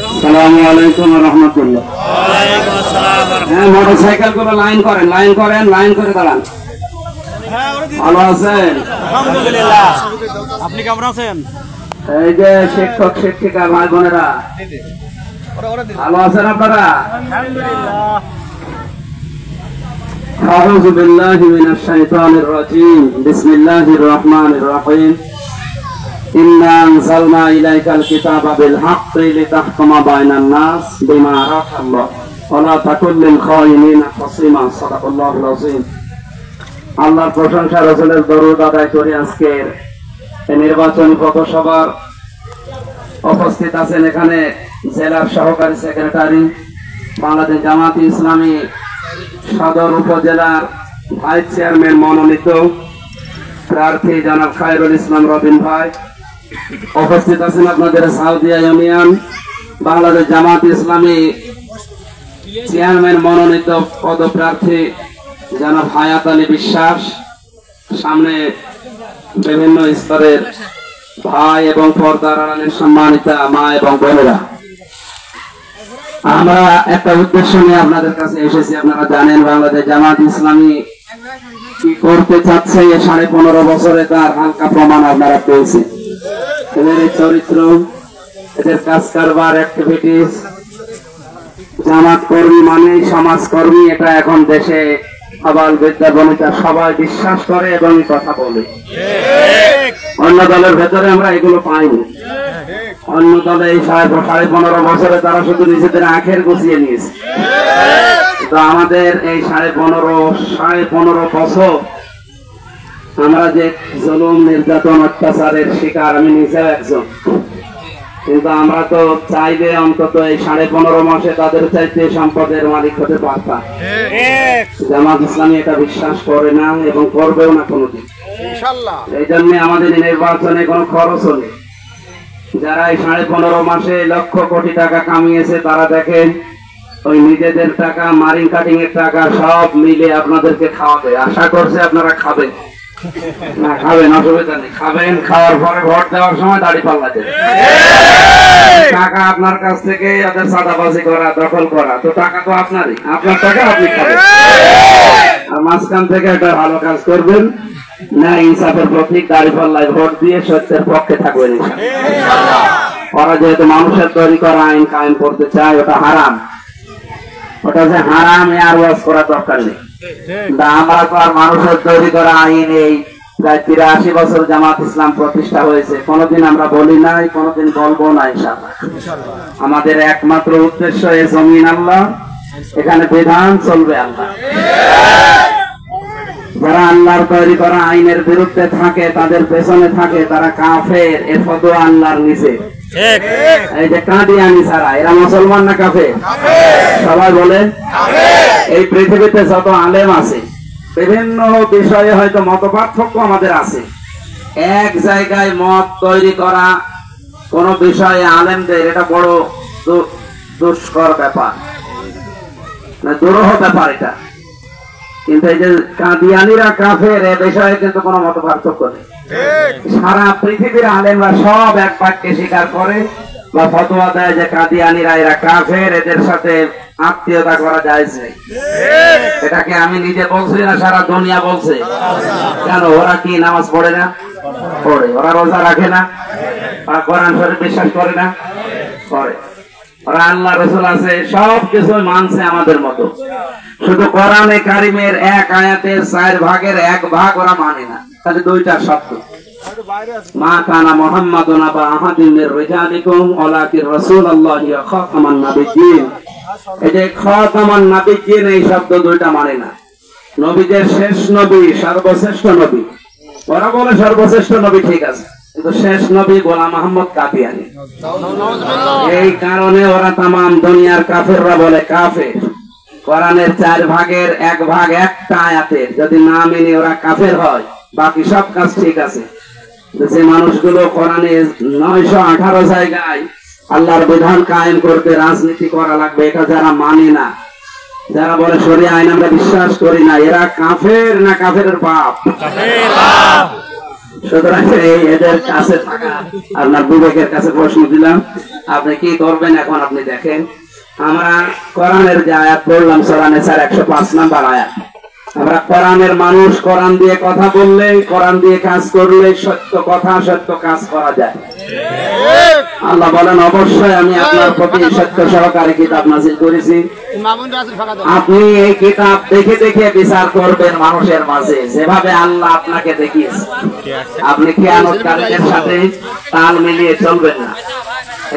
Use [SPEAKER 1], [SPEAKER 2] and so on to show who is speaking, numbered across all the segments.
[SPEAKER 1] আসসালামু আলাইকুম ওয়া রাহমাতুল্লাহ। হ্যাঁ, মোটরসাইকেল গুলো লাইন করেন, লাইন করে দাঁড়ান। ভালো আছেন?
[SPEAKER 2] আলহামদুলিল্লাহ। আপনি কেমন আছেন?
[SPEAKER 1] এই যে শিক্ষক শিক্ষিকা ভাই বোনেরা, ভালো আছেন আপনারা?
[SPEAKER 2] আলহামদুলিল্লাহ।
[SPEAKER 1] আউযু বিল্লাহি মিনাশ শাইতানির রাজীম। বিসমিল্লাহির রহমানির রহিম। ইন্না আনজালনা ইলাইকাল কিতাবা বিল হাক্কি লিতাহকুমা বাইনান নাস বিমা আরাকাল্লাহ ওয়া লা তাকুন লিল খায়িনিনা খাসিমা। সাদাকাল্লাহুল আযীম। আল্লাহর প্রশংসা, রাসূলের দরুদ আদায় করে আজকের এই নির্বাচনী পথসভার উপস্থিত আছেন এখানে জেলার সহকারী সেক্রেটারি, বাংলাদেশ জামাত ইসলামী সদর উপজেলার ভাইস চেয়ারম্যান মনোনীত প্রার্থী জনাব খায়রুল ইসলাম রবিন ভাই। উপস্থিত আছেন আপনাদের Saudia union Bangladesh Jamaat Islami chairman মনোনীত পদপ্রার্থী জনাব হায়াত আলী বিশ্বাস। সামনে বিভিন্ন স্তরের ভাই এবং পর্দার আড়ালের সম্মানিতা মা এবং বোনেরা, আমরা একটা উদ্দেশ্য নিয়ে আপনাদের কাছে এসেছি। আপনারা জানেন বাংলাদেশ জামাত ইসলামী কি করতে চাচ্ছে, 15.5 বছরে তার হালকা প্রমাণ আপনারা পেয়েছেন। এদের চরিত্র, এদের কাজ কারবার, অ্যাক্টিভিটিস, জামাত কর্মী মানে সমাজকর্মী, এটা এখন দেশে আবাল বিদ্যা বনিতা সবাই বিশ্বাস করে এবং কথা বলে। অন্য দলের ভেতরে আমরা এগুলো পাইনি। অন্য দলে এই 15.5 বছরে তারা শুধু নিজেদের আখের গুছিয়ে নিয়েছে, তো আমাদের এই 15.5 বছর আমরা যে জুলুম, নির্যাতন, অত্যাচারের শিকার, আমি নিজেও একজন, কিন্তু আমরা তো চাইলে অন্তত এই 15.5 মাসে তাদের চাইতে সম্পদের মালিক হতে পারতাম। জামাত ইসলামী এটা বিশ্বাস করে না এবং করবেও না কোনোদিন। এই জন্য আমাদের নির্বাচনে কোনো খরচও নেই। যারা এই 15.5 মাসে লক্ষ কোটি টাকা কামিয়েছে তারা দেখেন ওই নিজেদের টাকা, মারিং কাটিং এর টাকা সব মিলে আপনাদেরকে খাওয়াবে। আশা করছে আপনারা খাবেন না, খাবেন, অসুবিধা নেই, খাবেন। খাওয়ার পরে ভোট দেওয়ার সময় দাড়ি পাল্লা দেবে। টাকা আপনার কাছ থেকে ওদের সাদাবাজি করা, দখল করা, তো টাকা তো আপনারই, আপনার টাকা আপনি খাবেন। আর মাঝখান থেকে একটা ভালো কাজ করবেন, না ইনসাফের প্রতীক দাড়ি পাল্লায় ভোট দিয়ে সত্যের পক্ষে থাকবেন ইনশাআল্লাহ। ওরা যেহেতু মানুষের তৈরি করা আইন কায়েম করতে চায়, ওটা হারাম। ওটা যে হারাম এ আর ওয়াজ করার দরকার নেই। আমরা তো আর মানুষের তৈরি করা আইন, এই প্রায় 83 বছর জামাত ইসলাম প্রতিষ্ঠা হয়েছে, কোনদিন আমরা বলি নাই, কোনদিন বলবো না ইনশাআল্লাহ। আমাদের একমাত্র উদ্দেশ্য এই জমিন আল্লাহ, এখানে বিধান চলবে আল্লাহ। যারা আল্লাহর তৈরি করা আইনের বিরুদ্ধে থাকে, তাদের পেছনে থাকে, তারা কাফের। এ ফতোয়া আল্লাহর নিচে। এই যে কাদিয়ানি ছাড়া এরা মুসলমান না কাফের? সবাই বলে। এই পৃথিবীতে যত আলেম আছে, বিভিন্ন বিষয়ে হয়তো মত পার্থক্য আমাদের আছে, এক জায়গায় মত তৈরি করা কোন বিষয়ে আলেমদের এটা বড় দুষ্কর ব্যাপার, দুরূহ ব্যাপার এটা। কিন্তু এই যে কাদিয়ানিরা কাফের, এ বিষয়ে কিন্তু কোনো মত পার্থক্য নেই। সারা পৃথিবীর আলেমরা সব এক বাক্যে স্বীকার করে বা ফতোয়া দেয় যে কাদিয়ানিরা এরা কাফের, এদের সাথে আত্মীয়তা করা যায়। এটাকে আমি নিজে বলছি না, সারা দুনিয়া বলছে। কেন? ওরা কি নামাজ পড়ে না? পড়ে। ওরা রোজা রাখে না? ওরা কোরআন শরীফ বিশ্বাস করে না? করে। ওরা আল্লাহ রাসূল আছে, সব কিছু মানছে আমাদের মতো। শুধু কোরআনে কারিমের এক আয়াতের 4 ভাগের 1 ভাগ ওরা মানে না, তাহলে 2টা শব্দ, মা কানা মুহাম্মাদুন আবা আহাদিন মির রিজালিকুম ওয়ালাকিন রাসূলুল্লাহি ওয়া খাতামান নাবিয়্যিন। এই যে খাতামান নাবিয়্যিন, এই শব্দ 2টা মানে না। নবীদের শেষ নবী, সর্বশ্রেষ্ঠ নবী। ওরা বলে সর্বশ্রেষ্ঠ নবী, ঠিক আছে, কিন্তু শেষ নবী গোলাম মুহাম্মদ কাদিয়ানী। এই কারণে ওরা তামাম দুনিয়ার কাফেররা বলে কাফের। কোরআনের 4 ভাগের 1 ভাগ একটা আয়াতের যদি না মেনে ওরা কাফের হয়, বাকি সব কাজ ঠিক আছে। যে মানুষগুলো কোরআনে 918 জায়গায় আল্লাহর বিধান কায়েম করতে রাজনীতি করা লাগবে, এটা যারা মানে না, যারা বলে শরিয়া আইন আমরা বিশ্বাস করি না, এরা কাফের না কাফেরের বাপ? সুতরাং এদের কাছে থাকা আপনার বিবেকের কাছে প্রশ্ন দিলাম, আপনি কি করবেন এখন আপনি দেখেন। আমরা কোরআনের যে আয়াত পড়লাম সূরা নিসার 105 নম্বর আয়াত, আমরা কোরআনের মানুষ, কোরআন দিয়ে কথা বললে, কোরআন দিয়ে কাজ করলে সত্য কথা সত্য কাজ করা যায়। আল্লাহ বলেন অবশ্যই আমি আপনার প্রতি সত্য সহকারে কিতাব নাযিল করেছি, আপনি এই কিতাব দেখে দেখে বিচার করবেন মানুষের মাঝে যেভাবে আল্লাহ আপনাকে দেখিয়েছে। আপনি কিয়ামতকারীদের সাথে তাল মিলিয়ে চলবেন না।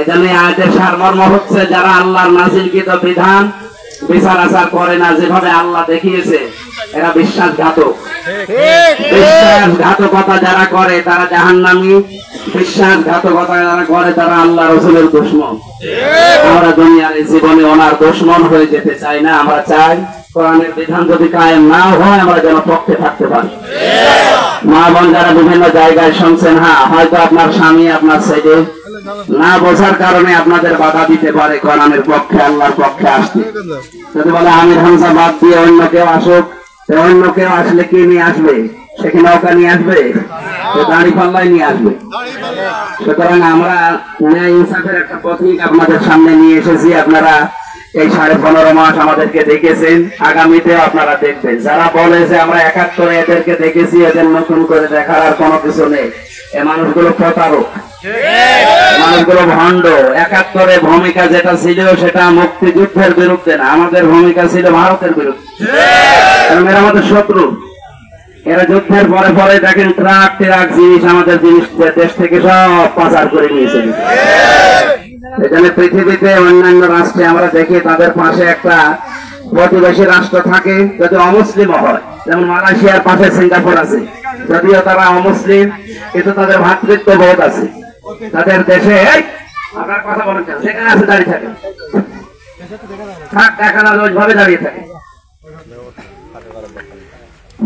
[SPEAKER 1] এজন্য আয়াতের সারমর্ম হচ্ছে যারা আল্লাহর নাযিলকৃত বিধান বিচার আচার করে না যেভাবে আল্লাহ দেখিয়েছে, এরা বিশ্বাসঘাতক। বিশ্বাসঘাতকতা যারা করে তারা জাহান্নামী, বিশ্বাসঘাতকতা যারা করে তারা আল্লাহ রাসূলের দুশমন। আমরা দুনিয়ার জীবনে ওনার দুশমন হয়ে যেতে চাই না, আমরা চাই কোরআনের বিধান যদি কায়েম না হয় আমরা যেন পক্ষে থাকতে পারি। মা বোন যারা বিভিন্ন জায়গায় শুনছেন, হ্যাঁ হয়তো আপনার স্বামী আপনার ছেলে না বোঝার কারণে আপনাদের বাধা দিতে পারে কোরআনের পক্ষে আল্লাহর পক্ষে আসতে। যদি বলে আমির হামজা বাদ দিয়ে অন্য কেউ আসুক, অন্য কেউ আসলে কি নিয়ে আসবে? সে কি নৌকা নিয়ে আসবে? দাড়ি পাল্লায় নিয়ে আসবে। সুতরাং আমরা ন্যায় ইনসাফের একটা পথিক আপনাদের সামনে নিয়ে এসেছি। আপনারা এই 15.5 মাস আমাদেরকে দেখেছেন, আগামীতে আপনারা দেখবেন। যারা বলে যে আমরা 71 এদেরকে দেখেছি, এদের নতুন করে দেখার আর কোনো কিছু নেই, এ মানুষগুলো প্রতারক, মানুষগুলো ভণ্ড। 71 ভূমিকা যেটা ছিল সেটা মুক্তিযুদ্ধের বিরুদ্ধে না, আমাদের ভূমিকা ছিল ভারতের বিরুদ্ধে। এরা আমাদের শত্রু। এরা যুদ্ধের পরে পরে দেখেন ট্রাক ট্রাক জিনিস আমাদের জিনিস দেশ থেকে সব পাচার করে নিয়েছে। এখানে পৃথিবীতে অন্যান্য রাষ্ট্রে আমরা দেখি তাদের পাশে একটা প্রতিবেশী রাষ্ট্র থাকে, যদি অমুসলিম হয়, যেমন মালয়েশিয়ার পাশে সিঙ্গাপুর আছে, যদিও তারা অমুসলিম কিন্তু তাদের ভ্রাতৃত্ব বোধ আছে। তাদের দেশে আপনার কথা বলেন সেখানে আছে দাঁড়িয়ে থাকে, থাক দেখা না ওইভাবে দাঁড়িয়ে থাকে।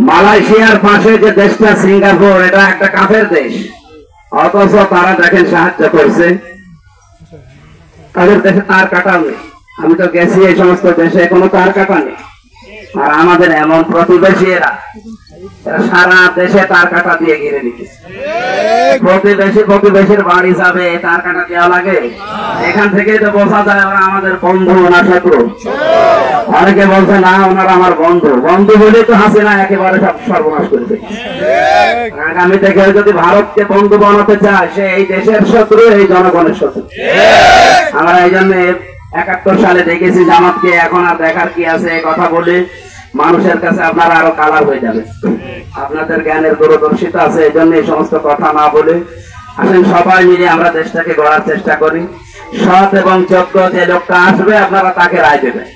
[SPEAKER 1] মালয়েশিয়ার পাশে যে দেশটা সিঙ্গাপুর, এটা একটা কাফের দেশ, অথচ তারা দেখেন সাহায্য করছে। তাদের দেশে তার কাটা নেই, আমি তো গেছি এই সমস্ত দেশে, কোনো তার কাটা নেই। আর আমাদের এমন প্রতিবেশী এরা সারা দেশে তার কাটা দিয়ে ঘিরে নিতেছে। প্রতিবেশীর বাড়ি যাবে তার কাটা দেওয়া লাগে, এখান থেকেই তো বোঝা যায় ওরা আমাদের বন্ধু না শত্রু। অনেকে বলছে না ওনারা আমার বন্ধু, বন্ধু বলে তো হাসিনা একেবারে সব সর্বনাশ করেছে। আগামীতে কেউ যদি ভারতকে বন্ধু বানাতে চায়, সে এই দেশের শত্রু, এই জনগণের শত্রু। আমরা এই জন্য 71 সালে দেখেছি জামাতকে, এখন আর দেখার কি আছে? কথা বলে মানুষের কাছে আপনারা আরো কালার হয়ে যাবে। আপনাদের জ্ঞানের দূরদর্শিতা আছে, এই জন্য এই সমস্ত কথা না বলে আসেন সবাই মিলে আমরা দেশটাকে গড়ার চেষ্টা করি। সৎ এবং যোগ্য যে লোকটা আসবে আপনারা তাকে রায় দেবেন।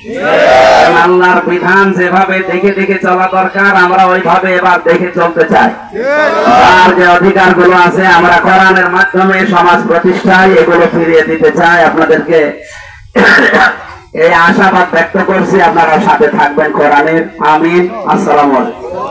[SPEAKER 1] আল্লাহর বিধান যেভাবে দেখে দেখে চলা দরকার, আমরা ওইভাবে এবার দেখে চলতে চাই। আর যে অধিকার গুলো আছে আমরা কোরআনের মাধ্যমে সমাজ প্রতিষ্ঠায় এগুলো ফিরিয়ে দিতে চাই। আপনাদেরকে এই আশাবাদ ব্যক্ত করছি, আপনারা সাথে থাকবেন কোরআনের। আমিন। আসসালামু আলাইকুম।